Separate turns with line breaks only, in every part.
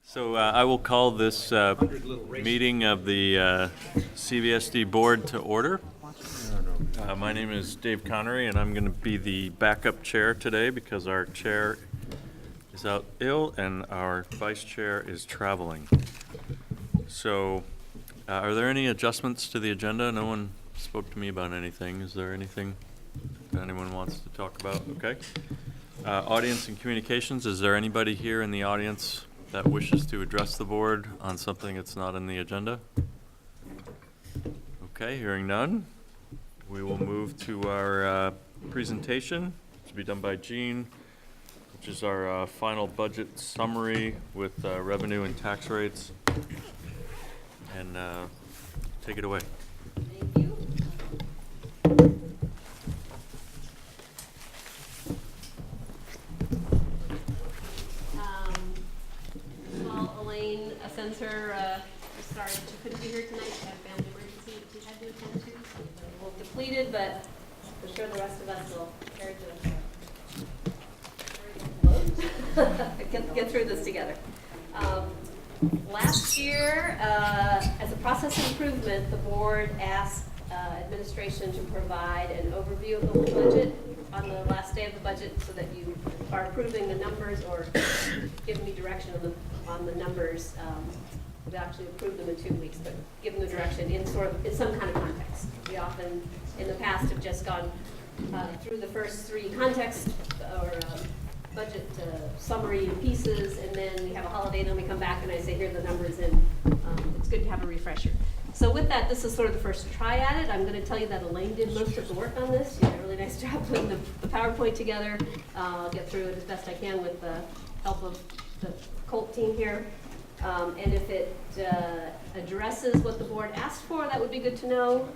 So I will call this meeting of the CVSD board to order. My name is Dave Connery, and I'm going to be the backup chair today because our chair is out ill and our vice chair is traveling. So are there any adjustments to the agenda? No one spoke to me about anything. Is there anything that anyone wants to talk about? Okay. Audience and communications, is there anybody here in the audience that wishes to address the board on something that's not in the agenda? Okay, hearing none, we will move to our presentation to be done by Jean, which is our final budget summary with revenue and tax rates. And take it away.
Thank you. Elaine sends her, sorry she couldn't be here tonight. She had a family emergency that she had to attend to. So we're a little depleted, but I'm sure the rest of us will carry get through this together. Last year, as a process improvement, the board asked administration to provide an overview of the whole budget on the last day of the budget so that you are approving the numbers or giving me direction on the numbers. We actually approved them in 2 weeks, but give them the direction in some kind of context. We often, in the past, have just gone through the first three context or budget summary pieces, and then we have a holiday, and then we come back and I say, here are the numbers, and it's good to have a refresher. So with that, this is sort of the first try at it. I'm going to tell you that Elaine did most of the work on this. She did a really nice job putting the PowerPoint together. I'll get through it as best I can with the help of the Colt team here. And if it addresses what the board asked for, that would be good to know.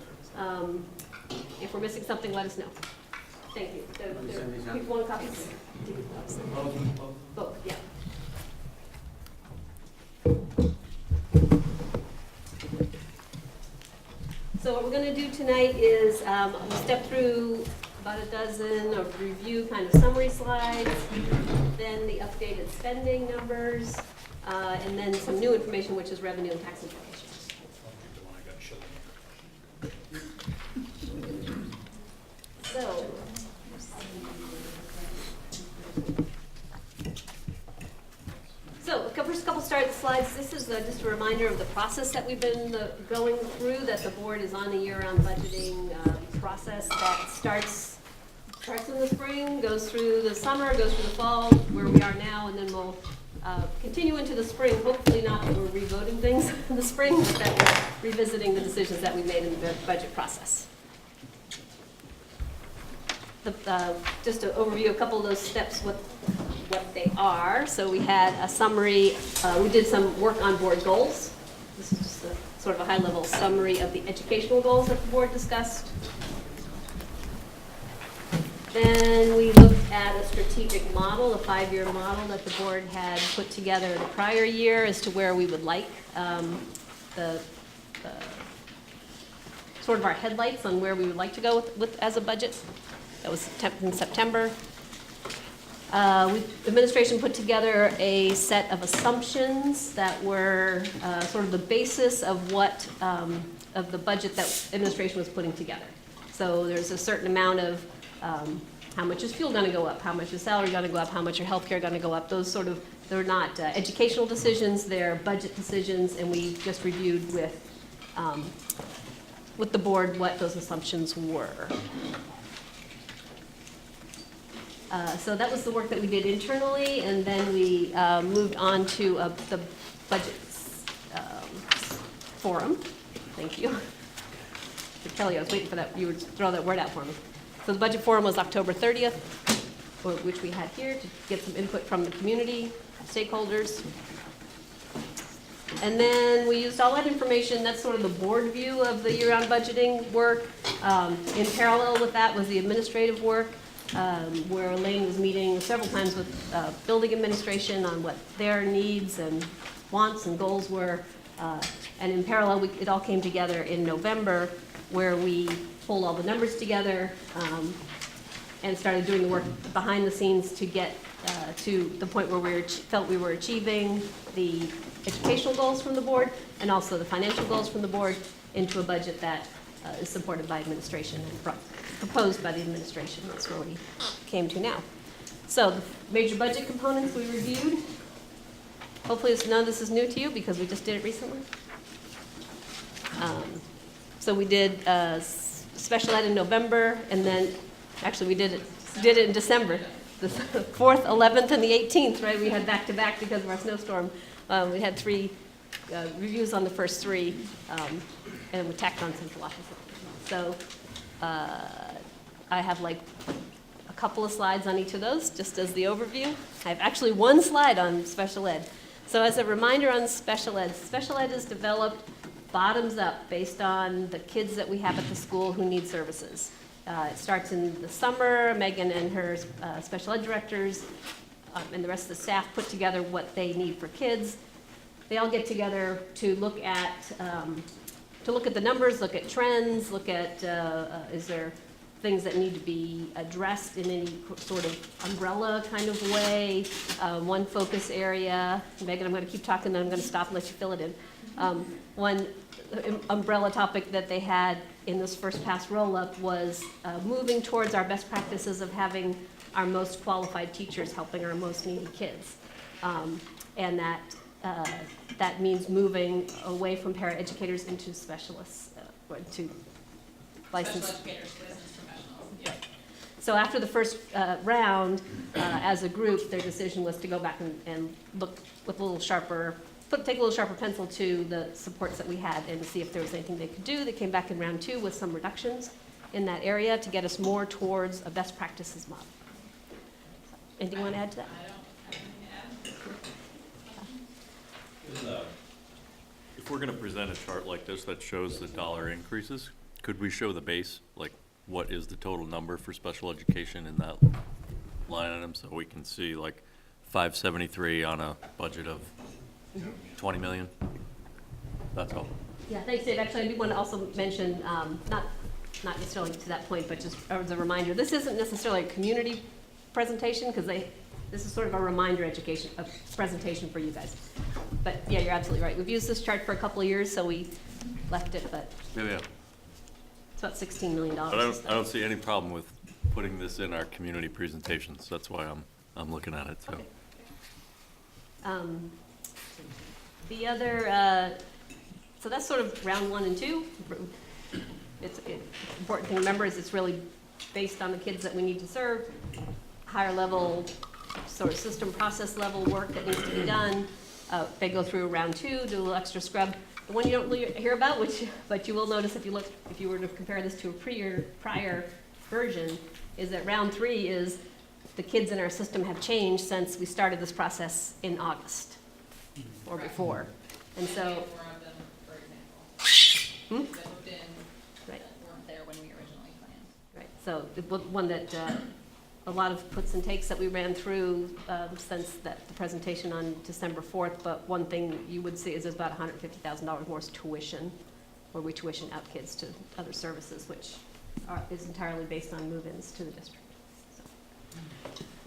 If we're missing something, let us know. Thank you. People want copies? Both, yeah. So what we're going to do tonight is we'll step through about a dozen of review kind of summary slides, then the updated spending numbers, and then some new information, which is revenue and tax information. So first couple slides, this is just a reminder of the process that we've been going through, that the board is on a year-round budgeting process that starts in the spring, goes through the summer, goes through the fall, where we are now, and then we'll continue into the spring. Hopefully not that we're revoting things in the spring, but that we're revisiting the decisions that we made in the budget process. Just to overview a couple of those steps, what they are. So we had a summary, we did some work on board goals. This is just a sort of a high-level summary of the educational goals that the board discussed. Then we looked at a strategic model, a 5-year model that the board had put together the prior year as to where we would like the sort of our headlights on where we would like to go with as a budget. That was in September. Administration put together a set of assumptions that were sort of the basis of what of the budget that administration was putting together. So there's a certain amount of how much is fuel going to go up, how much is salary going to go up, how much are healthcare going to go up. Those sort of, they're not educational decisions, they're budget decisions, and we just reviewed with the board what those assumptions were. So that was the work that we did internally, and then we moved on to the budget forum. Thank you. Kelly, I was waiting for that. You would throw that word out for me. So the budget forum was October 30th, which we had here to get some input from the community, stakeholders. And then we used all that information. That's sort of the board view of the year-round budgeting work. In parallel with that was the administrative work. Where Elaine was meeting several times with building administration on what their needs and wants and goals were. And in parallel, it all came together in November, where we pulled all the numbers together and started doing the work behind the scenes to get to the point where we felt we were achieving the educational goals from the board and also the financial goals from the board into a budget that is supported by administration and proposed by the administration. That's where we came to now. So the major budget components we reviewed. Hopefully none of this is new to you because we just did it recently. So we did special ed in November, and then actually we did it in December. The 4th, 11th, and the 18th, right? We had back-to-back because of our snowstorm. We had 3 reviews on the first 3, and we tacked on central office. So I have like a couple of slides on each of those, just as the overview. I have actually 1 slide on special ed. So as a reminder on special ed is developed bottoms up based on the kids that we have at the school who need services. It starts in the summer. Megan and her special ed directors and the rest of the staff put together what they need for kids. They all get together to look at the numbers, look at trends, look at is there things that need to be addressed in any sort of umbrella kind of way. One focus area. Megan, I'm going to keep talking, then I'm going to stop and let you fill it in. One umbrella topic that they had in this first pass roll-up was moving towards our best practices of having our most qualified teachers helping our most needy kids. And that means moving away from paraeducators into specialists, or to licensed.
Special educators, licensed professionals. Yeah.
So after the first round, as a group, their decision was to go back and look with a little sharper, take a little sharper pencil to the supports that we had and see if there was anything they could do. They came back in round 2 with some reductions in that area to get us more towards a best practices model. Anything you want to add to that?
I don't have anything to add.
If we're gonna present a chart like this that shows the dollar increases, could we show the base? Like, what is the total number for special education in that line item, so we can see like 573 on a budget of 20 million? That's all.
Yeah, thanks, Dave. Actually, I do want to also mention, not necessarily to that point, but just as a reminder, this isn't necessarily a community presentation, because this is sort of a reminder presentation for you guys. But yeah, you're absolutely right. We've used this chart for a couple of years, so we left it, but
Yeah.
it's about $16 million.
But I don't see any problem with putting this in our community presentations. That's why I'm looking at it, so.
Okay. The other, so that's sort of round 1 and 2. It's important thing to remember is it's really based on the kids that we need to serve, higher level sort of system process level work that needs to be done. They go through round 2, do a little extra scrub. The one you don't really hear about, but you will notice if you were to compare this to a prior version, is that round 3 is the kids in our system have changed since we started this process in August or before. And so,
4 of them, for example, that moved in
right,
that weren't there when we originally planned.
right. So the one that, a lot of puts and takes that we ran through since the presentation on December 4th, but one thing you would see is there's about $150,000 more tuition, where we tuition out kids to other services, which is entirely based on move-ins to the district.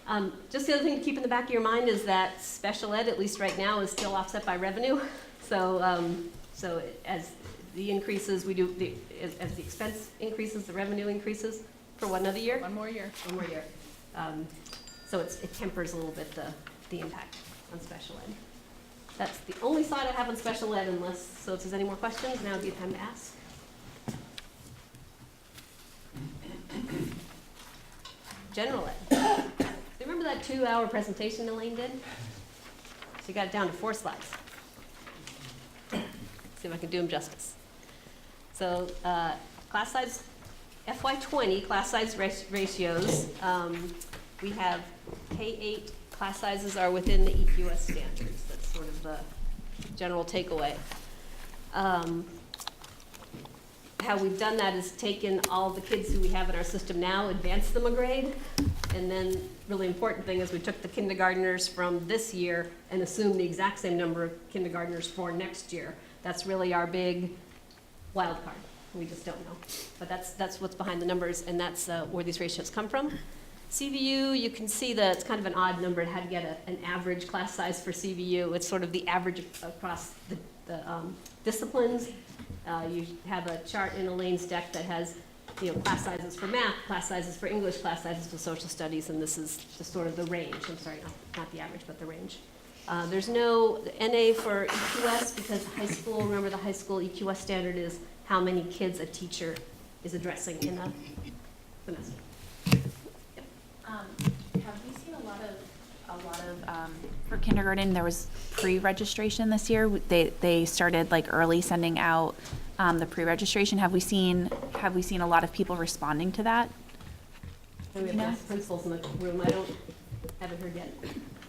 So. Just the other thing to keep in the back of your mind is that special ed, at least right now, is still offset by revenue. So, so as the increases, as the expense increases, the revenue increases for one other year.
One more year.
One more year. So it tempers a little bit the impact on special ed. That's the only slide I have on special ed, so if there's any more questions, now would be the time to ask. General ed. Remember that 2-hour presentation Elaine did? She got it down to 4 slides. See if I can do them justice. So class size, FY20 class size ratios, we have K-8 class sizes are within the EQS standards. That's sort of the general takeaway. How we've done that is taken all the kids who we have in our system now, advanced them a grade, and then really important thing is we took the kindergartners from this year and assumed the exact same number of kindergartners for next year. That's really our big wild card. We just don't know. But that's what's behind the numbers, and that's where these ratios come from. CVU, you can see that it's kind of an odd number, how to get an average class size for CVU. It's sort of the average across the disciplines. You have a chart in Elaine's deck that has, class sizes for math, class sizes for English, class sizes for social studies, and this is just sort of the range. I'm sorry, not the average, but the range. There's no NA for EQS because high school, remember the high school EQS standard is how many kids a teacher is addressing in a semester.
Have we seen a lot of for kindergarten, there was pre-registration this year. They started like early sending out the pre-registration. Have we seen a lot of people responding to that?
And we have lots of principals in the room. Haven't heard yet.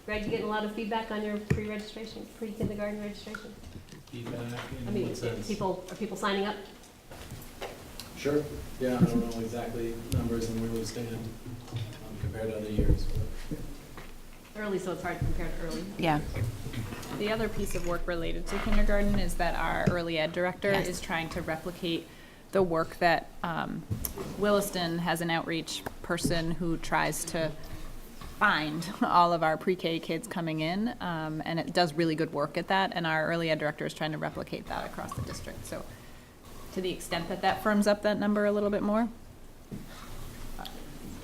Greg, you getting a lot of feedback on your pre-registration, pre-kindergarten registration?
Feedback
I
in
mean,
what sense?
are people signing up?
Sure, yeah, I don't know exactly numbers and where we stand compared to other years. But
Early, so it's hard to compare to early.
Yeah.
The other piece of work related to kindergarten is that our early ed director
Yes.
is trying to replicate the work that Williston has an outreach person who tries to find all of our pre-K kids coming in, and it does really good work at that, and our early ed director is trying to replicate that across the district. So to the extent that that firms up that number a little bit more.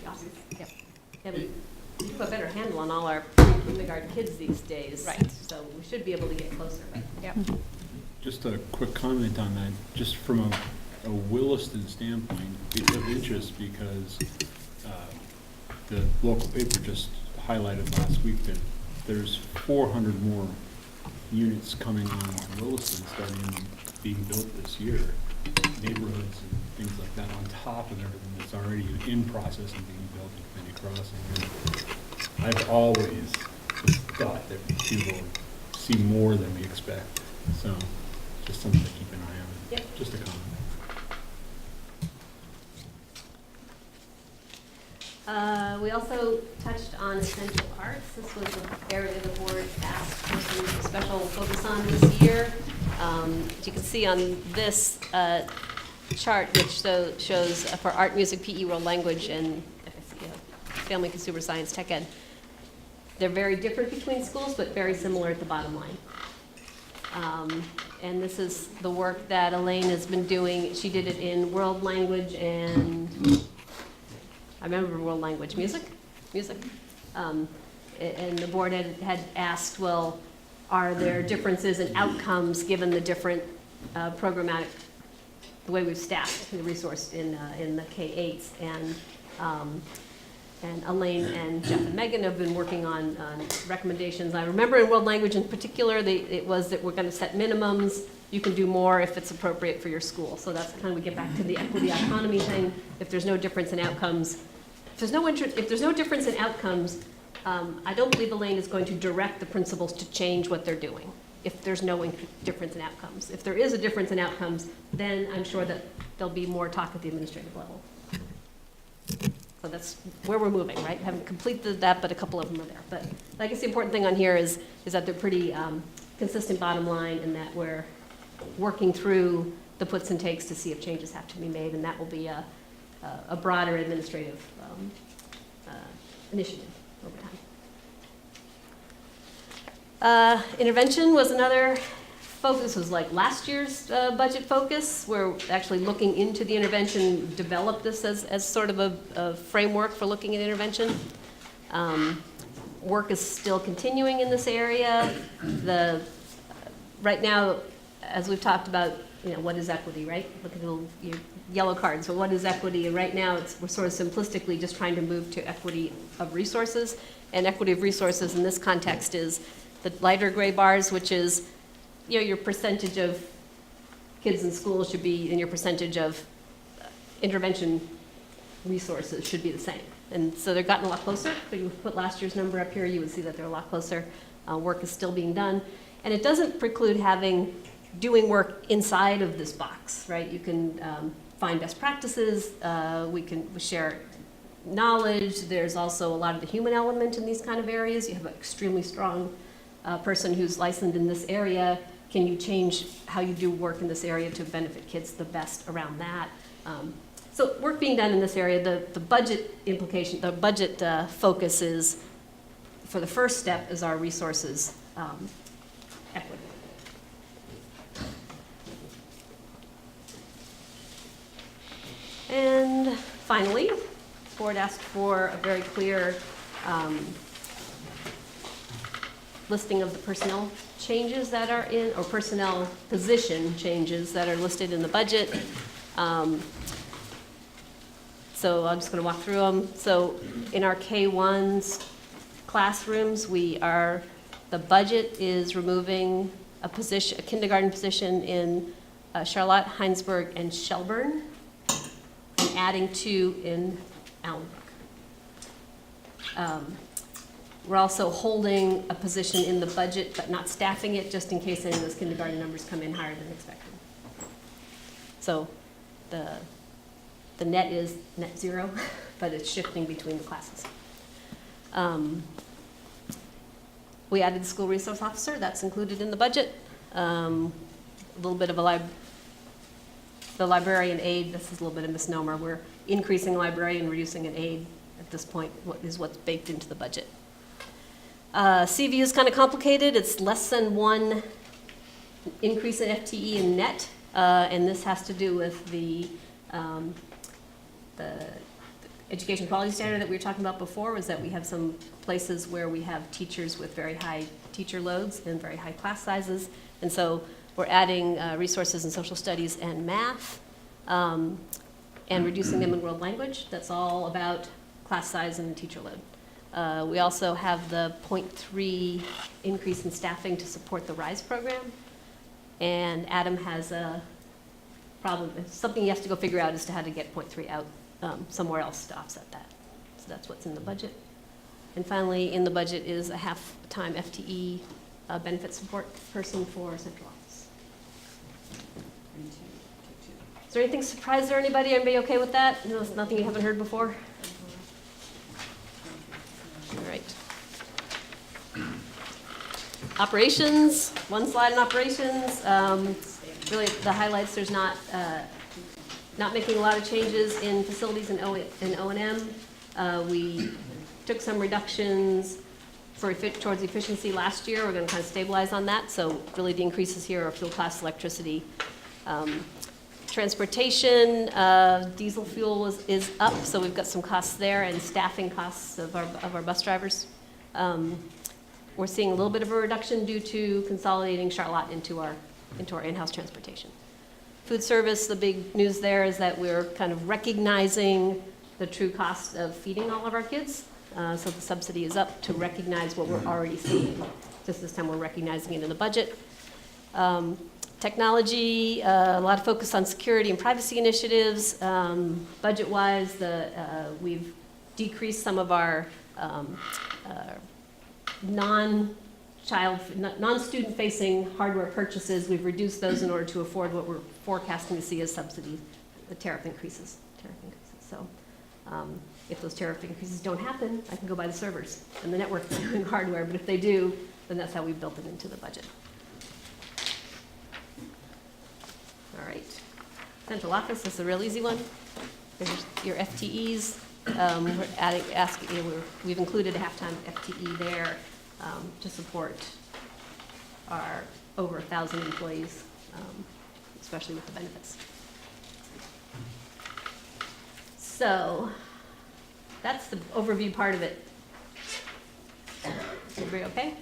Awesome. Yep. Yeah, we have a better handle on all our pre-kindergarten kids these days.
Right.
So we should be able to get closer. But
Yep.
Just a quick comment on that, just from a Williston standpoint, it's of interest because the local paper just highlighted last week that there's 400 more units coming on in Williston starting being built this year, neighborhoods and things like that on top of everything that's already in process and being built in Community Crossing. And I've always just thought that we will see more than we expect, so just something to keep an eye on.
Yep.
Just a comment.
We also touched on essential arts. This was an area the board asked for some special focus on this year. As you can see on this chart, which shows for art, music, PE, world language, and family, consumer science, tech ed, they're very different between schools, but very similar at the bottom line. And this is the work that Elaine has been doing. She did it in world language and I remember world language, music. And the board had asked, well, are there differences in outcomes given the different programmatic, the way we've staffed the resource in the K-8s? And Elaine and Jeff and Megan have been working on recommendations. I remember in world language in particular, it was that we're going to set minimums. You can do more if it's appropriate for your school. So that's kind of, we get back to the equity autonomy thing. If there's no difference in outcomes, if there's no difference in outcomes, I don't believe Elaine is going to direct the principals to change what they're doing if there's no difference in outcomes. If there is a difference in outcomes, then I'm sure that there'll be more talk at the administrative level. So that's where we're moving, right? Haven't completed that, but a couple of them are there. But I guess the important thing on here is that they're pretty consistent bottom line and that we're working through the puts and takes to see if changes have to be made, and that will be a broader administrative initiative over time. Intervention was another focus, was like last year's budget focus. We're actually looking into the intervention, developed this as sort of a framework for looking at intervention. Work is still continuing in this area. Right now, as we've talked about, what is equity, right? Look at the little yellow card. So what is equity? And right now, we're sort of simplistically just trying to move to equity of resources. And equity of resources in this context is the lighter gray bars, which is, your percentage of kids in school should be, and your percentage of intervention resources should be the same. And so they've gotten a lot closer. If you put last year's number up here, you would see that they're a lot closer. Work is still being done. And it doesn't preclude doing work inside of this box, right? You can find best practices. We can share knowledge. There's also a lot of the human element in these kind of areas. You have an extremely strong person who's licensed in this area. Can you change how you do work in this area to benefit kids the best around that? So work being done in this area, the budget implication, the budget focus is, for the first step, is our resources equity. And finally, the board asked for a very clear listing of the personnel changes that are in, or personnel position changes that are listed in the budget. So I'm just going to walk through them. So in our K-1s classrooms, the budget is removing a position, a kindergarten position in Charlotte, Heinsberg, and Shelburne, and adding 2 in Allenbrook. We're also holding a position in the budget, but not staffing it, just in case any of those kindergarten numbers come in higher than expected. So the net is net 0, but it's shifting between the classes. We added the school resource officer, that's included in the budget. A little bit of the librarian aide, this is a little bit of a misnomer. We're increasing librarian, reducing an aide at this point, what's baked into the budget. CV is kind of complicated. It's less than 1 increase in FTE in net, and this has to do with the education quality standard that we were talking about before, was that we have some places where we have teachers with very high teacher loads and very high class sizes, and so we're adding resources in social studies and math, and reducing them in world language. That's all about class size and teacher load. We also have the 0.3 increase in staffing to support the RISE program. And Adam has a problem, something he has to go figure out as to how to get 0.3 out somewhere else to offset that. So that's what's in the budget. And finally, in the budget is a half-time FTE benefit support person for central office. Is there anything surprise or anybody? Everybody okay with that? No, it's nothing you haven't heard before? All right. Operations, one slide in operations. Really, the highlights, there's not making a lot of changes in facilities and O&M. We took some reductions towards efficiency last year. We're going to kind of stabilize on that. So really the increases here are fuel costs, electricity. Transportation, diesel fuel is up, so we've got some costs there, and staffing costs of our bus drivers. We're seeing a little bit of a reduction due to consolidating Charlotte into our in-house transportation. Food service, the big news there is that we're kind of recognizing the true cost of feeding all of our kids. So the subsidy is up to recognize what we're already seeing. Just this time we're recognizing it in the budget. Technology, a lot of focus on security and privacy initiatives. Budget-wise, we've decreased some of our non-student-facing hardware purchases. We've reduced those in order to afford what we're forecasting to see as subsidy, the tariff increases. So if those tariff increases don't happen, I can go buy the servers and the network hardware, but if they do, then that's how we built them into the budget. All right. Central office is a real easy one. There's your FTEs. We've included a half-time FTE there to support our over 1,000 employees, especially with the benefits. So that's the overview part of it. Everybody okay?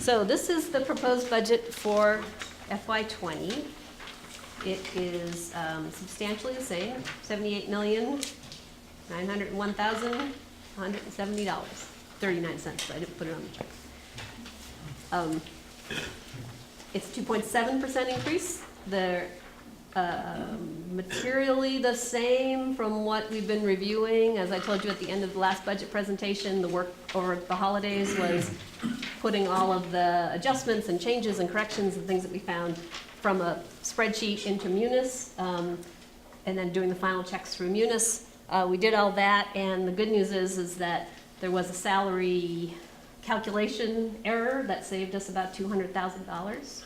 So this is the proposed budget for FY20. It is substantially the same, $78,901,170, 39 cents. I didn't put it on the check. It's 2.7% increase. They're materially the same from what we've been reviewing. As I told you at the end of the last budget presentation, the work over the holidays was putting all of the adjustments and changes and corrections and things that we found from a spreadsheet into Munis, and then doing the final checks through Munis. We did all that, and the good news is that there was a salary calculation error that saved us about $200,000.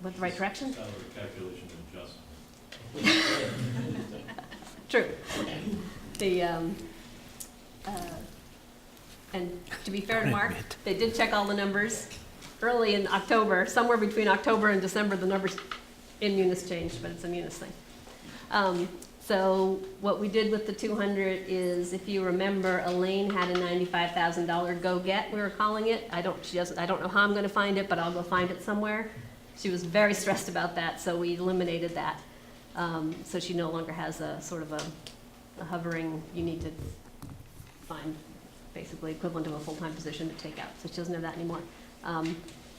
went the right direction?
Salary calculation adjustment.
True. The, and to be fair to Mark, they did check all the numbers early in October, somewhere between October and December, the numbers in Munis changed, but it's a Munis thing. So what we did with the 200 is, if you remember, Elaine had a $95,000 go-get, we were calling it. I don't know how I'm gonna find it, but I'll go find it somewhere. She was very stressed about that, so we eliminated that. So she no longer has a sort of a hovering, you need to find basically equivalent of a full-time position to take out. So she doesn't have that anymore.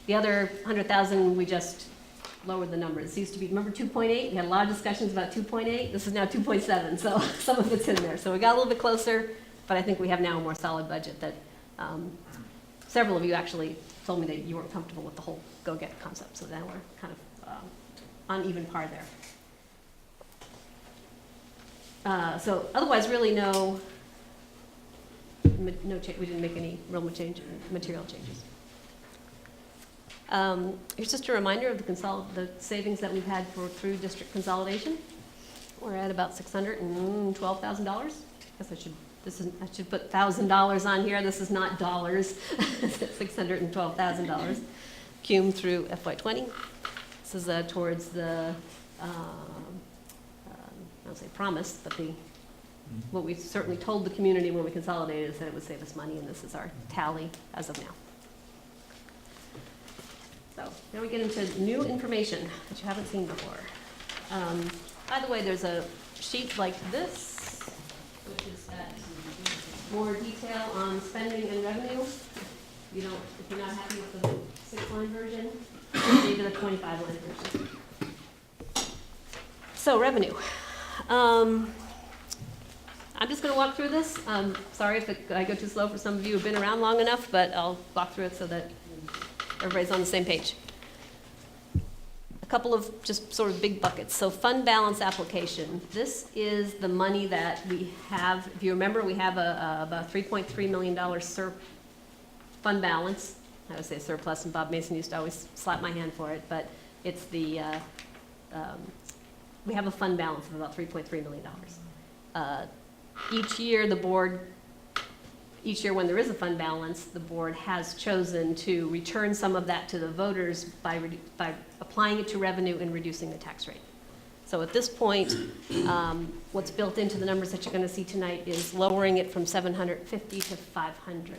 The other 100,000, we just lowered the numbers. It used to be, remember 2.8? We had a lot of discussions about 2.8. This is now 2.7, so some of it's in there. So we got a little bit closer, but I think we have now a more solid budget that several of you actually told me that you weren't comfortable with the whole go-get concept. So now we're kind of on even par there. So otherwise, really no change. We didn't make any real material changes. Here's just a reminder of the savings that we've had through district consolidation. We're at about $612,000. I should put $1,000 on here. This is not dollars. It's $612,000 cum through FY20. This is towards the I don't say promise, but what we certainly told the community when we consolidated is that it would save us money, and this is our tally as of now. So now we get into new information that you haven't seen before. By the way, there's a sheet like this, which is got more detail on spending and revenue. If you're not happy with the 6-line version, maybe the 25-line version. So revenue. I'm just going to walk through this. Sorry if I go too slow for some of you who've been around long enough, but I'll walk through it so that everybody's on the same page. A couple of just sort of big buckets. So fund balance application. This is the money that we have. If you remember, we have about $3.3 million fund balance. I would say surplus, and Bob Mason used to always slap my hand for it, but it's the, we have a fund balance of about $3.3 million. Each year when there is a fund balance, the board has chosen to return some of that to the voters by applying it to revenue and reducing the tax rate. So at this point, what's built into the numbers that you're going to see tonight is lowering it from 750 to 500.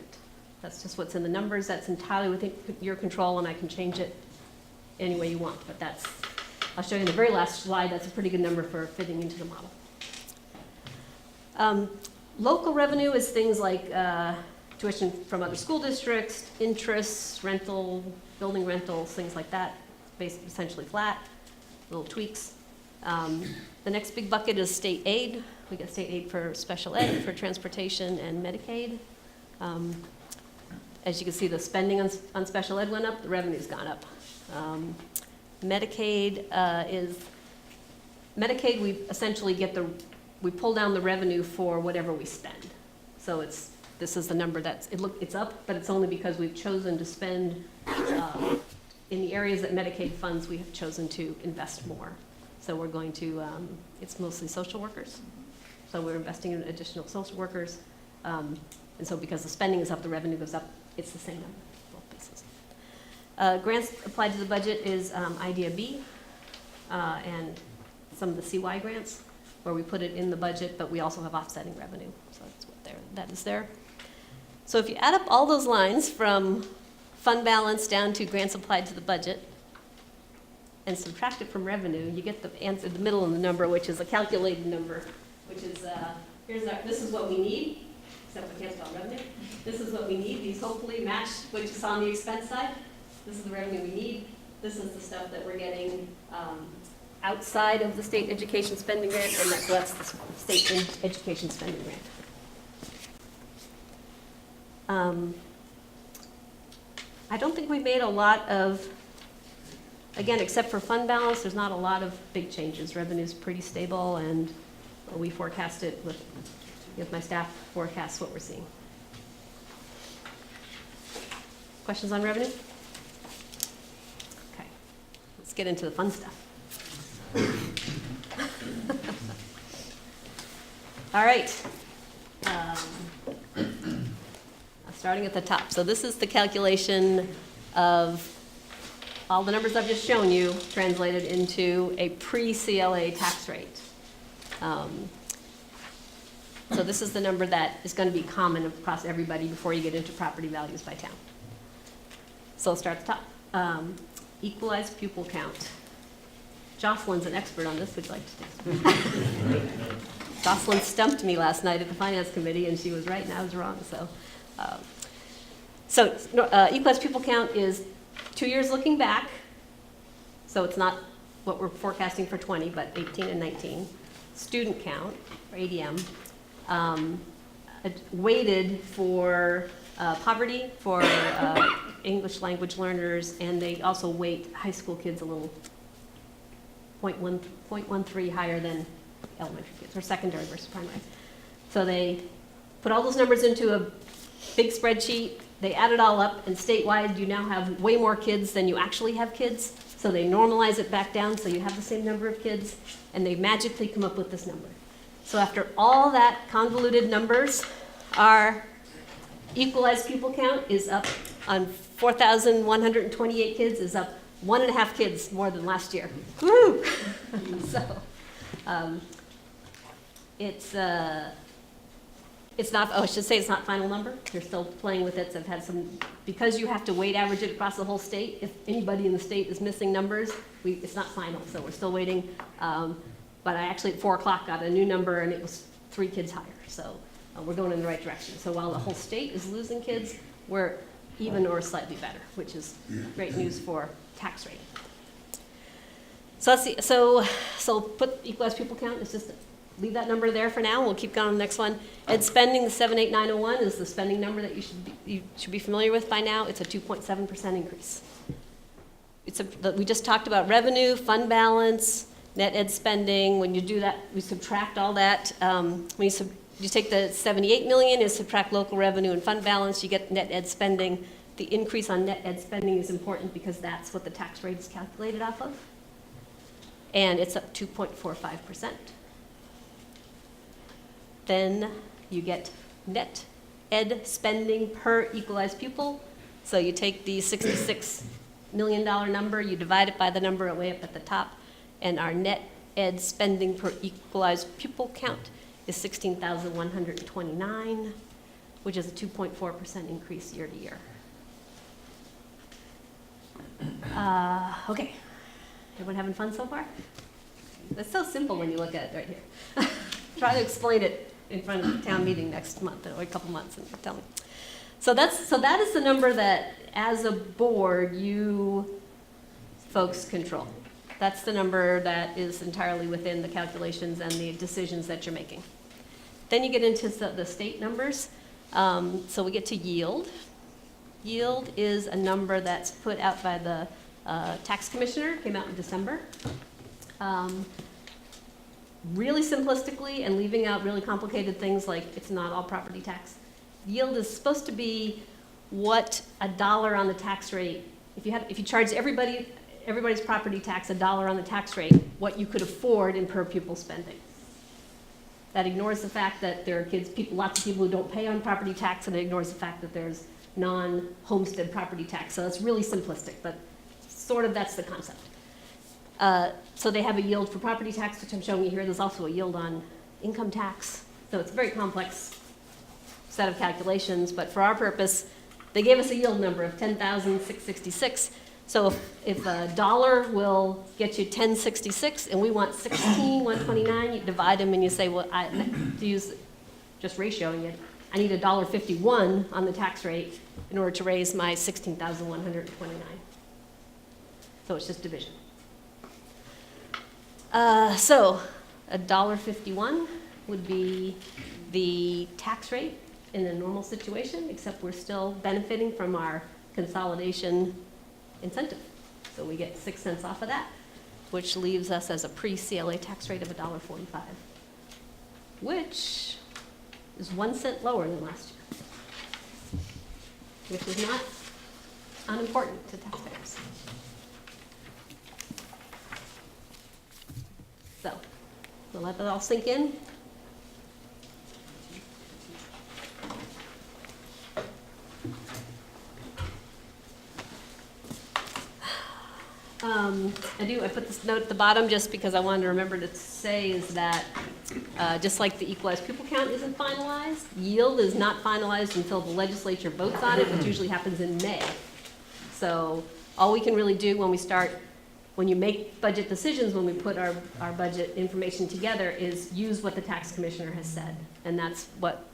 That's just what's in the numbers. That's entirely within your control, and I can change it any way you want. But I'll show you in the very last slide. That's a pretty good number for fitting into the model. Local revenue is things like tuition from other school districts, interests, rental, building rentals, things like that. Basically, essentially flat, little tweaks. The next big bucket is state aid. We get state aid for special ed, for transportation, and Medicaid. As you can see, the spending on special ed went up, the revenue's gone up. Medicaid, we essentially we pull down the revenue for whatever we spend. So this is the number it's up, but it's only because we've chosen to spend in the areas that Medicaid funds, we have chosen to invest more. So we're going to, it's mostly social workers. So we're investing in additional social workers. And so because the spending is up, the revenue goes up, it's the same number, both pieces. Grants applied to the budget is IDEA B and some of the CY grants, where we put it in the budget, but we also have offsetting revenue. So that's that is there. So if you add up all those lines from fund balance down to grants applied to the budget and subtract it from revenue, you get the answer, the middle of the number, which is a calculated number, which is, this is what we need, except we can't spell revenue. This is what we need. These hopefully match what you saw on the expense side. This is the revenue we need. This is the stuff that we're getting outside of the state education spending grant, and that's the state education spending grant. I don't think we've made a lot of, again, except for fund balance, there's not a lot of big changes. Revenue's pretty stable, and we forecast it with my staff forecasts what we're seeing. Questions on revenue? Okay, let's get into the fun stuff. All right. Starting at the top. So this is the calculation of all the numbers I've just shown you translated into a pre-CLA tax rate. So this is the number that is going to be common across everybody before you get into property values by town. So let's start at the top. Equalized pupil count. Jocelyn's an expert on this. Would you like to take? Jocelyn stumped me last night at the finance committee, and she was right and I was wrong. So equalized pupil count is 2 years looking back. So it's not what we're forecasting for 20, but 18 and 19. Student count, or ADM, weighted for poverty, for English language learners, and they also weight high school kids a little 0.13 higher than elementary kids, or secondary versus primary. So they put all those numbers into a big spreadsheet, they add it all up, and statewide you now have way more kids than you actually have kids, so they normalize it back down so you have the same number of kids, and they magically come up with this number. So after all that convoluted numbers, our equalized pupil count is up on 4,128 kids, is up 1.5 kids more than last year. Woo! So it's not, I should say it's not final number. They're still playing with it. So I've had some, because you have to weight average it across the whole state, if anybody in the state is missing numbers, it's not final, so we're still waiting. But I actually at 4 o'clock got a new number and it was 3 kids higher. So we're going in the right direction. So while the whole state is losing kids, we're even or slightly better, which is great news for tax rate. So let's see, so put equalized pupil count, it's just leave that number there for now. We'll keep going on the next one. Ed spending, the 78901 is the spending number that you should be familiar with by now. It's a 2.7% increase. We just talked about revenue, fund balance, net ed spending. When you do that, we subtract all that. When you take the 78 million and subtract local revenue and fund balance, you get net ed spending. The increase on net ed spending is important because that's what the tax rate is calculated off of. And it's up 2.45%. Then you get net ed spending per equalized pupil. So you take the $66 million number, you divide it by the number way up at the top, and our net ed spending per equalized pupil count is 16,129, which is a 2.4% increase year to year. Okay, everyone having fun so far? It's so simple when you look at it right here. Try to explain it in front of the town meeting next month, or a couple months, and tell me. So that is the number that, as a board, you folks control. That's the number that is entirely within the calculations and the decisions that you're making. Then you get into the state numbers. So we get to yield. Yield is a number that's put out by the tax commissioner, came out in December. Really simplistically, and leaving out really complicated things like it's not all property tax. Yield is supposed to be what $1 on the tax rate, if you charge everybody's property tax $1 on the tax rate, what you could afford in per pupil spending. That ignores the fact that there are lots of people who don't pay on property tax, and it ignores the fact that there's non-homestead property tax. So it's really simplistic, but sort of that's the concept. So they have a yield for property tax, which I'm showing you here. There's also a yield on income tax. So it's a very complex set of calculations, but for our purpose, they gave us a yield number of 10,666. So if $1 will get you 1066 and we want 16,129, you divide them and you say, well, to use just ratioing it, I need $1.51 on the tax rate in order to raise my 16,129. So it's just division. So $1.51 would be the tax rate in a normal situation, except we're still benefiting from our consolidation incentive. So we get 6 cents off of that, which leaves us as a pre-CLA tax rate of $1.45, which is 1 cent lower than last year, which is not unimportant to taxpayers. So let that all sink in. I put this note at the bottom just because I wanted to remember to say is that, just like the equalized pupil count isn't finalized, yield is not finalized until the legislature votes on it, which usually happens in May. So all we can really do when you make budget decisions, when we put our budget information together, is use what the tax commissioner has said. And that's what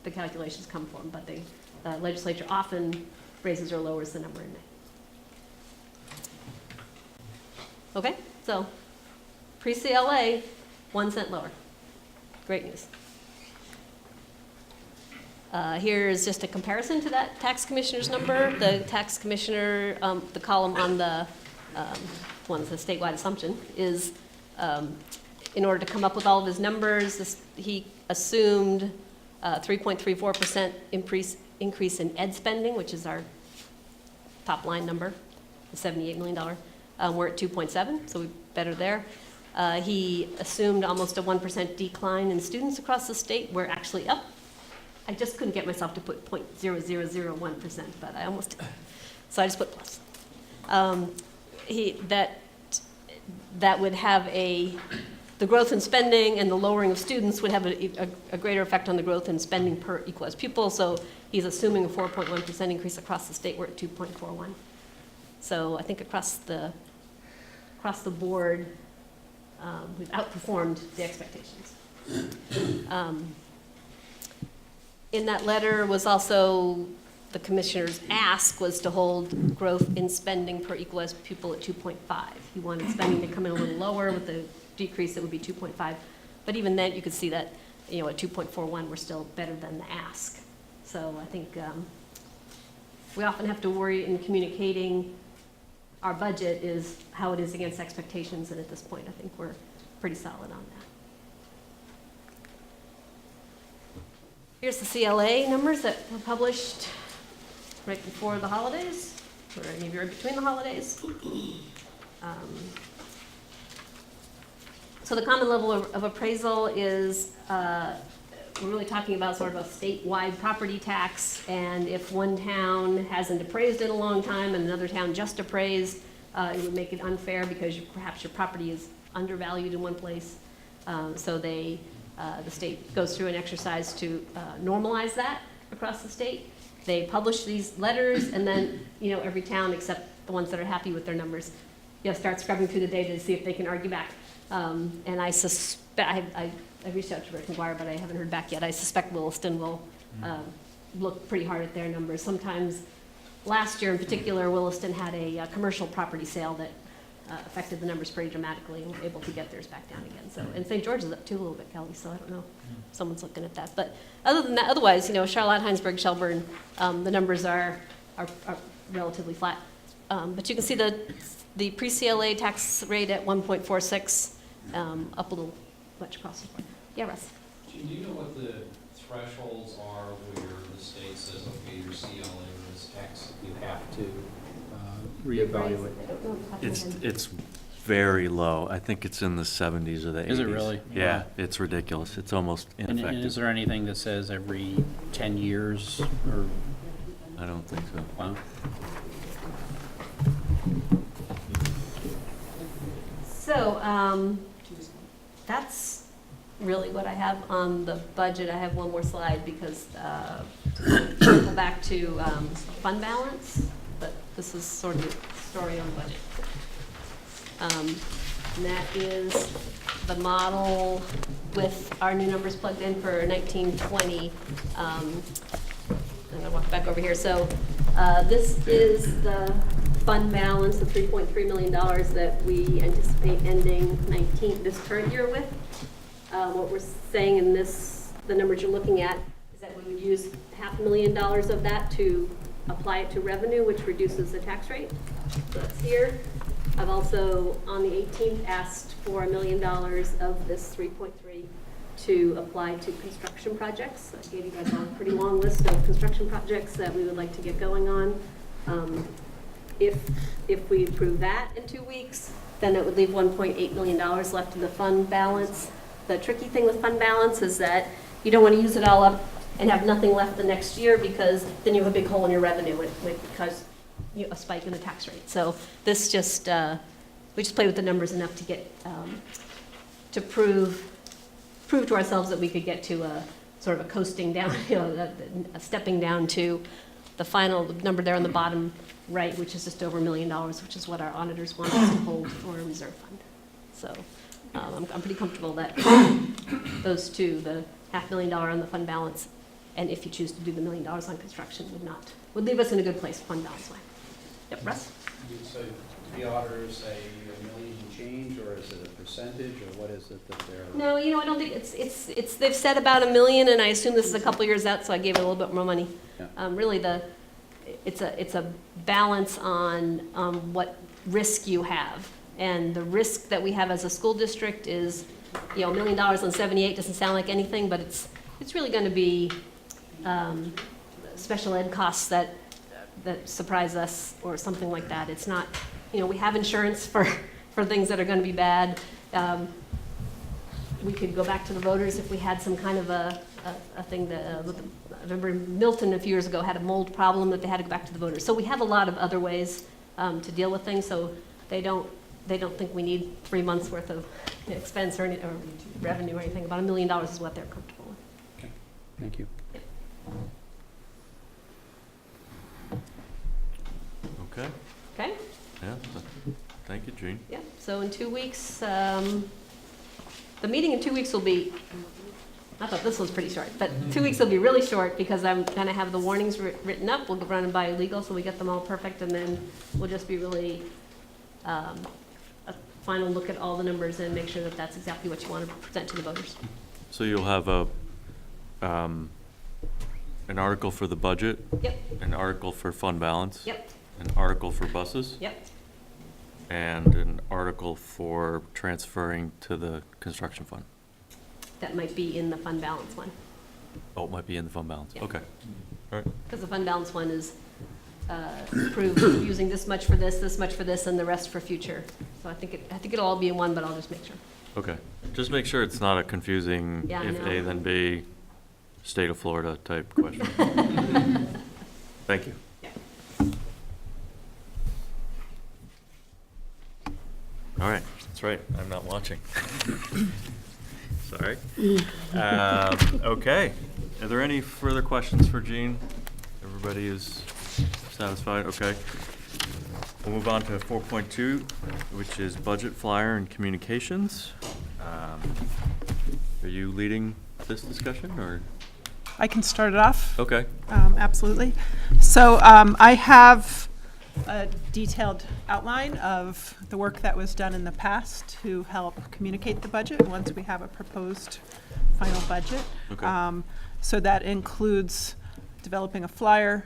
the calculations come from. But the legislature often raises or lowers the number in May. Okay, so pre-CLA, 1 cent lower. Great news. Here's just a comparison to that tax commissioner's number. The tax commissioner, the column on the one that's a statewide assumption, is in order to come up with all of his numbers, he assumed 3.34% increase in ed spending, which is our top line number, the $78 million. We're at 2.7, so we're better there. He assumed almost a 1% decline in students across the state. We're actually up. I just couldn't get myself to put 0.0001%, but I almost did. So I just put plus. That would have the growth in spending and the lowering of students would have a greater effect on the growth in spending per equalized pupil. So he's assuming a 4.1% increase across the state. We're at 2.41. So I think across the board, we've outperformed the expectations. In that letter was also the commissioner's ask was to hold growth in spending per equalized pupil at 2.5. He wanted spending to come in a little lower. With the decrease, it would be 2.5. But even then, you could see that, at 2.41, we're still better than the ask. So I think we often have to worry in communicating our budget is how it is against expectations, and at this point, I think we're pretty solid on that. Here's the CLA numbers that were published right before the holidays, or maybe right between the holidays. So the common level of appraisal is, we're really talking about sort of a statewide property tax, and if one town hasn't appraised in a long time and another town just appraised, it would make it unfair because perhaps your property is undervalued in one place. So the state goes through an exercise to normalize that across the state. They publish these letters, and then every town except the ones that are happy with their numbers, start scrubbing through the data to see if they can argue back. And I suspect I reached out to Rick McGuire, but I haven't heard back yet. I suspect Williston will look pretty hard at their numbers. Sometimes, last year in particular, Williston had a commercial property sale that affected the numbers pretty dramatically, and were able to get theirs back down again. So, and St. George is up too a little bit, Kelly. So I don't know if someone's looking at that. But other than that, otherwise, Charlotte, Heinsberg, Shelburne, the numbers are relatively flat. But you can see the pre-CLA tax rate at 1.46, up a little much across the board. Yeah, Russ.
Do you know what the thresholds are where the state says, okay, your CLA is X, you have to reevaluate?
It's very low. I think it's in the 70s or the 80s.
Is it really?
Yeah,
Wow.
It's ridiculous. It's almost
And
ineffective.
is there anything that says every 10 years or,
I don't think so.
wow?
So that's really what I have on the budget. I have one more slide because go back to fund balance, but this is sort of the story on budget. And that is the model with our new numbers plugged in for 1920. I'm going to walk back over here. So this is the fund balance of $3.3 million that we anticipate ending this current year with. What we're saying in the numbers you're looking at is that we would use $500,000 of that to apply it to revenue, which reduces the tax rate. So that's here. I've also, on the 18th, asked for $1 million of this 3.3 to apply to construction projects. I gave you guys a pretty long list of construction projects that we would like to get going on. If we approve that in 2 weeks, then it would leave $1.8 million left in the fund balance. the tricky thing with fund balance is that you don't want to use it all up and have nothing left the next year, because then you have a big hole in your revenue, because a spike in the tax rate. So this just, we just play with the numbers enough to get, to prove to ourselves that we could get to a sort of a coasting down, a stepping down to the final number there on the bottom right, which is just over $1 million, which is what our auditors want us to hold for a reserve fund. So I'm pretty comfortable that those two, the $500,000 on the fund balance, and if you choose to do the $1 million on construction, would leave us in a good place fund balance wise. Yep, Russ?
So the auditors say $1 million and change, or is it a percentage, or what is it that they're?
No, I don't think it's they've said about $1 million, and I assume this is a couple years out, so I gave it a little bit more money.
Yeah.
Really, it's a balance on what risk you have, and the risk that we have as a school district is, $1 million on 78 doesn't sound like anything, but it's really going to be special ed costs that surprise us or something like that. It's not, we have insurance for things that are going to be bad. We could go back to the voters if we had some kind of a thing that, I remember Milton a few years ago had a mold problem that they had to go back to the voters. So we have a lot of other ways to deal with things, so they don't think we need 3 months worth of expense or revenue or anything. About $1 million is what they're comfortable with.
Okay, thank you.
Okay,
Okay?
yeah, thank you, Jean.
Yeah, so in 2 weeks, the meeting in 2 weeks will be, I thought this was pretty short, but 2 weeks will be really short because I'm going to have the warnings written up. We'll run them by legal so we get them all perfect, and then we'll just be really a final look at all the numbers and make sure that that's exactly what you want to present to the voters.
So you'll have an article for the budget,
Yep,
an article for fund balance,
yep,
an article for buses,
yep.
and an article for transferring to the construction fund.
That might be in the fund balance one,
Oh, it might be in the fund balance.
Yeah.
Okay. All right.
because the fund balance one is approved using this much for this, and the rest for future. So I think it'll all be in one, but I'll just make sure.
Okay. Just make sure it's not a confusing
Yeah, I
if
know.
A then B, state of Florida type question. Thank you.
Yeah.
All right, that's right, I'm not watching. Sorry. Okay, are there any further questions for Jean? Everybody is satisfied, okay. We'll move on to 4.2, which is budget flyer and communications. Are you leading this discussion, or?
I can start it off.
Okay,
Absolutely. So I have a detailed outline of the work that was done in the past to help communicate the budget once we have a proposed final budget.
Okay.
So that includes developing a flyer,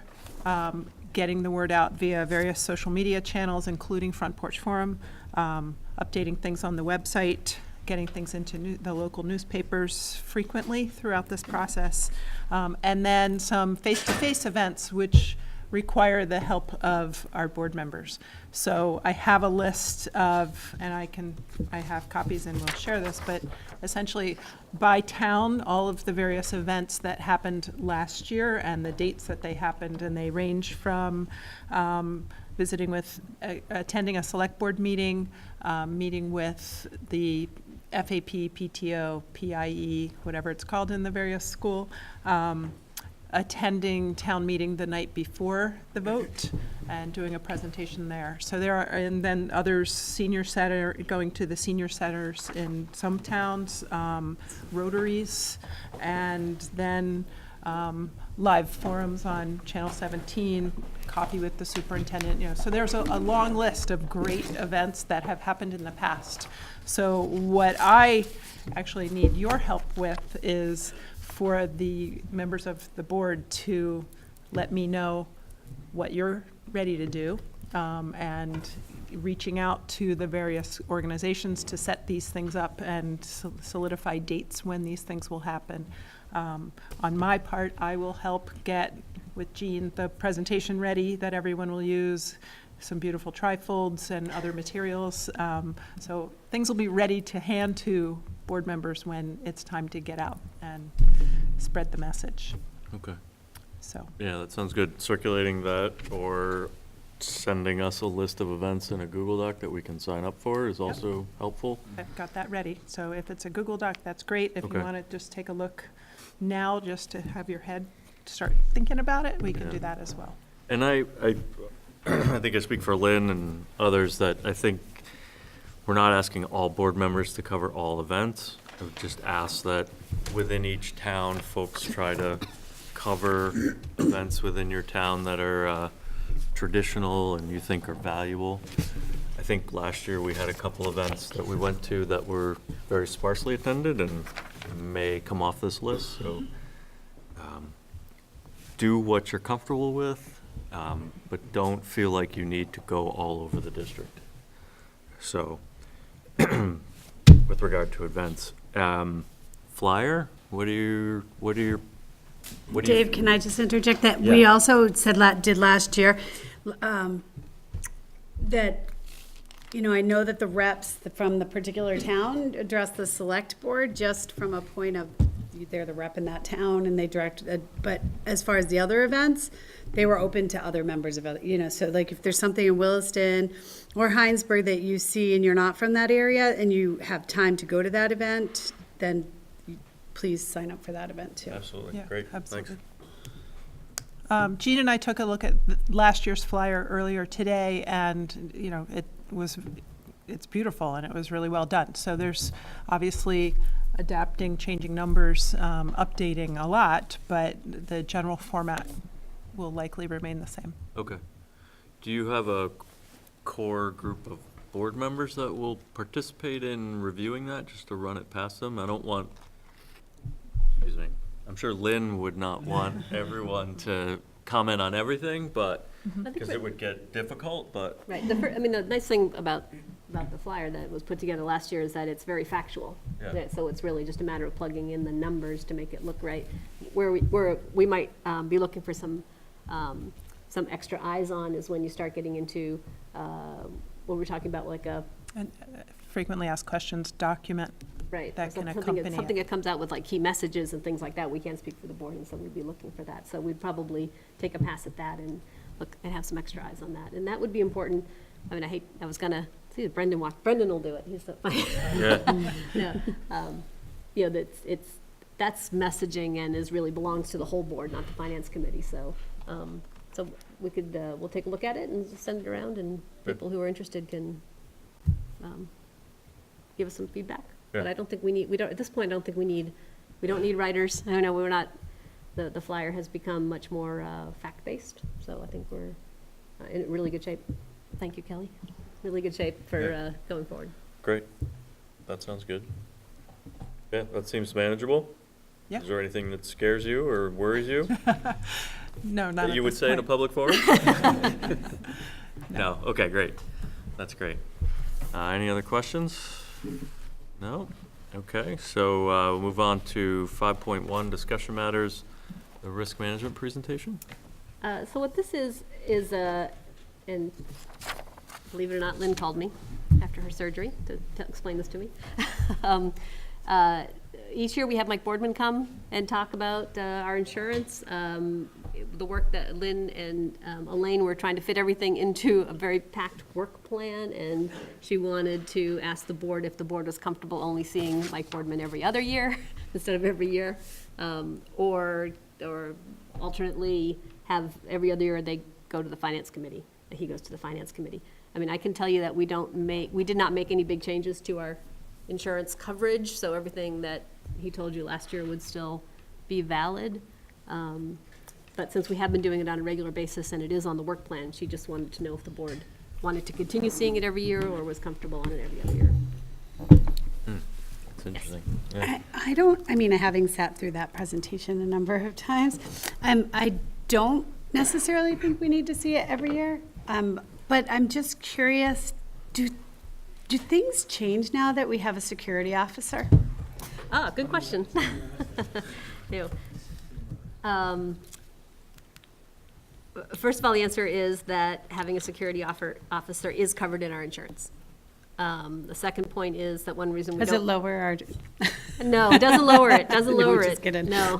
getting the word out via various social media channels, including Front Porch Forum, updating things on the website, getting things into the local newspapers frequently throughout this process, and then some face-to-face events which require the help of our board members. So I have a list of, and I have copies and we'll share this, but essentially by town, all of the various events that happened last year and the dates that they happened, and they range from visiting with, attending a select board meeting, meeting with the FAP, PTO, PIE, whatever it's called in the various school, attending town meeting the night before the vote and doing a presentation there. So there are, and then others, senior center, going to the senior centers in some towns, rotaries, and then live forums on Channel 17, coffee with the superintendent, so there's a long list of great events that have happened in the past. So what I actually need your help with is for the members of the board to let me know what you're ready to do, and reaching out to the various organizations to set these things up and solidify dates when these things will happen. On my part, I will help get, with Jean, the presentation ready that everyone will use, some beautiful trifolds and other materials. So things will be ready to hand to board members when it's time to get out and spread the message,
Okay.
so.
Yeah, that sounds good. Circulating that or sending us a list of events in a Google Doc that we can sign up for is also helpful.
I've got that ready, so if it's a Google Doc, that's great. If you
Okay.
want to just take a look now, just to have your head start thinking about it, we can
Yeah.
do that as well.
And I think I speak for Lynn and others that I think we're not asking all board members to cover all events. I would just ask that within each town, folks try to cover events within your town that are traditional and you think are valuable. I think last year we had a couple events that we went to that were very sparsely attended and may come off this list, so do what you're comfortable with, but don't feel like you need to go all over the district. So, with regard to events, flyer, what do you?
Dave, can I just interject that we
Yeah.
also did last year, that, you know, I know that the reps from the particular town address the select board just from a point of, they're the rep in that town and they direct, but as far as the other events, they were open to other members of other, you know, so like if there's something in Williston or Heinsberg that you see and you're not from that area and you have time to go to that event, then please sign up for that event too.
Absolutely,
Yeah,
great,
absolutely.
thanks.
Jean and I took a look at last year's flyer earlier today, and, you know, it's beautiful, and it was really well done. So there's obviously adapting, changing numbers, updating a lot, but the general format will likely remain the same.
Okay. Do you have a core group of board members that will participate in reviewing that, just to run it past them? I don't want, excuse me, I'm sure Lynn would not want everyone to comment on everything, but,
I think
because
we're-
it would get difficult, but,
Right, I mean, the nice thing about the flyer that was put together last year is that it's very factual.
Yeah.
So it's really just a matter of plugging in the numbers to make it look right. Where we might be looking for some extra eyes on is when you start getting into, what we're talking about, like a,
And frequently asked questions document.
right.
That can
something
accompany it.
Something that comes out with like key messages and things like that. We can't speak for the board, and so we'd be looking for that. So we'd probably take a pass at that and look, and have some extra eyes on that. And that would be important. I mean, I was gonna, see, Brendan will do it. He's so funny.
yeah,
Yeah, you know, that's messaging and really belongs to the whole board, not the finance committee, so, so we could, we'll take a look at it and send it around, and people who are interested can, give us some feedback. But
Yeah.
I don't think we don't, at this point, I don't think we don't need writers. I know we're not, the flyer has become much more, fact-based, so I think we're in really good shape. Thank you, Kelly. Really good shape for,
Yeah.
going forward.
great. That sounds good. Yeah, that seems manageable.
Yeah.
Is there anything that scares you or worries you
No, not
that
at
you would
this
say in a
point.
public forum? No, okay, great. That's great. Any other questions? No? Okay, so we'll move on to 5.1, discussion matters, the risk management presentation.
So what this is, and believe it or not, Lynn called me after her surgery to explain this to me. Each year we have Mike Boardman come and talk about our insurance. The work that Lynn and Elaine were trying to fit everything into a very packed work plan, and she wanted to ask the board if the board was comfortable only seeing Mike Boardman every other year instead of every year, or alternately have every other year they go to the finance committee. He goes to the finance committee. I mean, I can tell you that we did not make any big changes to our insurance coverage, so everything that he told you last year would still be valid. But since we have been doing it on a regular basis and it is on the work plan, she just wanted to know if the board wanted to continue seeing it every year or was comfortable on it every other year.
That's interesting. Yeah.
I mean, having sat through that presentation a number of times, I don't necessarily think we need to see it every year. But I'm just curious, do things change now that we have a security officer?
Ah, good question. You know, first of all, the answer is that having a security officer is covered in our insurance. The second point is that one reason we
Does
don't.
it lower our,
No, it doesn't lower it, doesn't
No,
lower
just
it.
kidding.
No.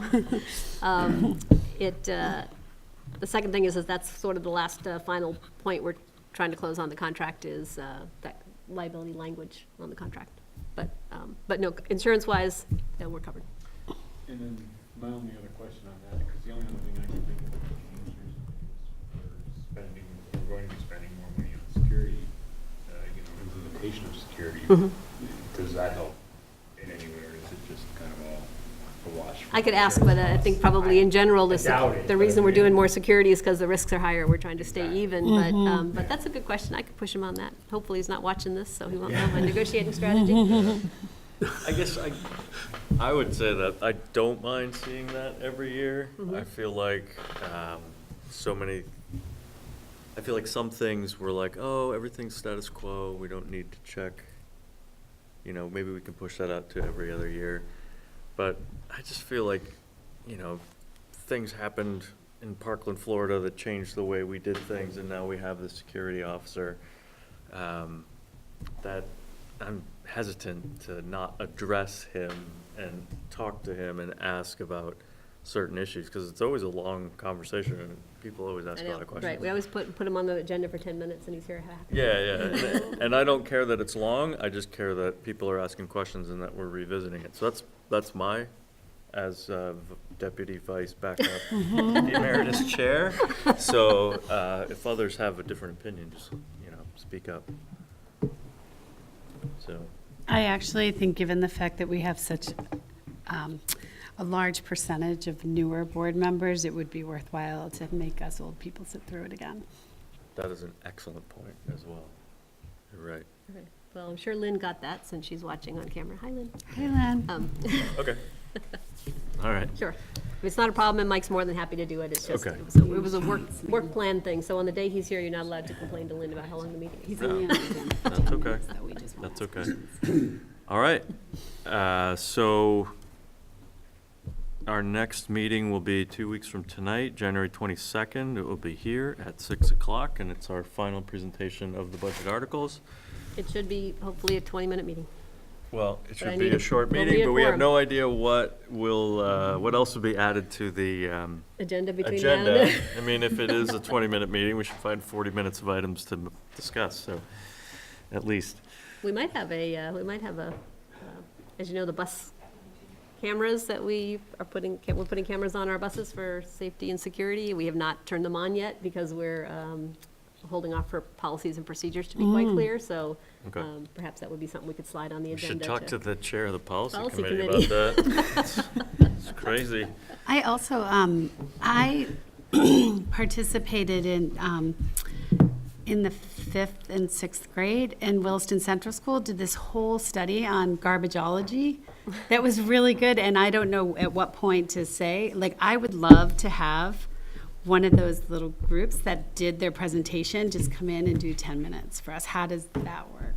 The second thing is that's sort of the last final point we're trying to close on the contract is that liability language on the contract. But no, insurance-wise, we're covered.
And then my only other question on that, because the only other thing I can think of that answers is for spending, we're going to be spending more money on security, implementation of security. Does that help in any way, or is it just kind of a wash?
I could ask, but I think probably in general,
I doubt it,
the
but
reason
I
we're doing
mean-
more security is because the risks are higher. We're trying to stay even,
Mm-hmm.
but that's a good question. I could push him on that. Hopefully, he's not watching this, so he won't know my negotiating strategy.
I guess I would say that I don't mind seeing that every year. I feel like I feel like some things were like, oh, everything's status quo, we don't need to check. You know, maybe we can push that out to every other year. But I just feel like, things happened in Parkland, Florida that changed the way we did things, and now we have the security officer that I'm hesitant to not address him and talk to him and ask about certain issues, because it's always a long conversation and people always ask
I
a lot
know,
of questions.
right. We always put him on the agenda for 10 minutes, and he's here half.
Yeah. And I don't care that it's long, I just care that people are asking questions and that we're revisiting it. So that's my, as deputy vice backup emeritus chair. So if others have a different opinion, just, speak up. So.
I actually think, given the fact that we have such a large percentage of newer board members, it would be worthwhile to make us old people sit through it again.
That is an excellent point as well. You're right.
Okay. Well, I'm sure Lynn got that since she's watching on camera. Hi, Lynn.
Hey, Len.
Okay. All right.
Sure. If it's not a problem, and Mike's more than happy to do it, it's just,
Okay.
it was a work plan thing. So on the day he's here, you're not allowed to complain to Lynn about how long the meeting is.
He's only on again.
That's okay.
So we just won't
That's
ask
okay. All right. So our next meeting will be 2 weeks from tonight, January 22nd. It will be here at 6 o'clock, and it's our final presentation of the budget articles.
It should be hopefully a 20-minute meeting.
Well, it
But I
should be
need
a short
there'll be
meeting,
a
but we have
quorum.
no idea what else will be added to the
Agenda between now and
agenda.
then.
I mean, if it is a 20-minute meeting, we should find 40 minutes of items to discuss, so, at least.
We might have as you know, the bus cameras that we're putting cameras on our buses for safety and security. We have not turned them on yet because we're holding off for policies and procedures to be quite clear, so
Okay.
perhaps that would be something we could slide on the
We
agenda.
should talk to the chair of the policy
Policy
committee
committee.
about that. It's crazy.
I also, I participated in the 5th and 6th grade, and Williston Central School did this whole study on garbageology that was really good, and I don't know at what point to say, like, I would love to have one of those little groups that did their presentation just come in and do 10 minutes for us. How does that work?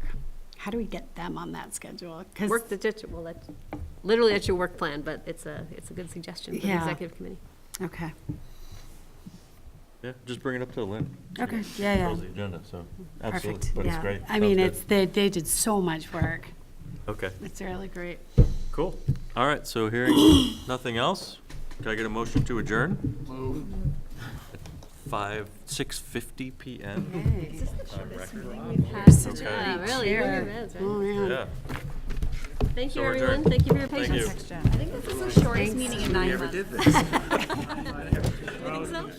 How do we get them on that schedule? 'Cause-
Well, that's literally that's your work plan, but it's a good suggestion for the
Yeah.
executive committee.
Okay.
Yeah, just bring it up to Lynn.
Okay, yeah.
Controls the agenda, so, absolutely,
Perfect,
but it's
yeah.
great.
I mean,
Sounds
they did so much work.
good. Okay,
It's really great.
cool. All right, so hearing nothing else, can I get a motion to adjourn? 6:50 PM. Time record.
Yeah, really, you're your meds, right?
Oh, yeah.
Yeah.
Thank you,
So
everyone.
adjourned.
Thank you for your
Thank
patience.
you.
I think this is the shortest meeting in 9 months.
You think so?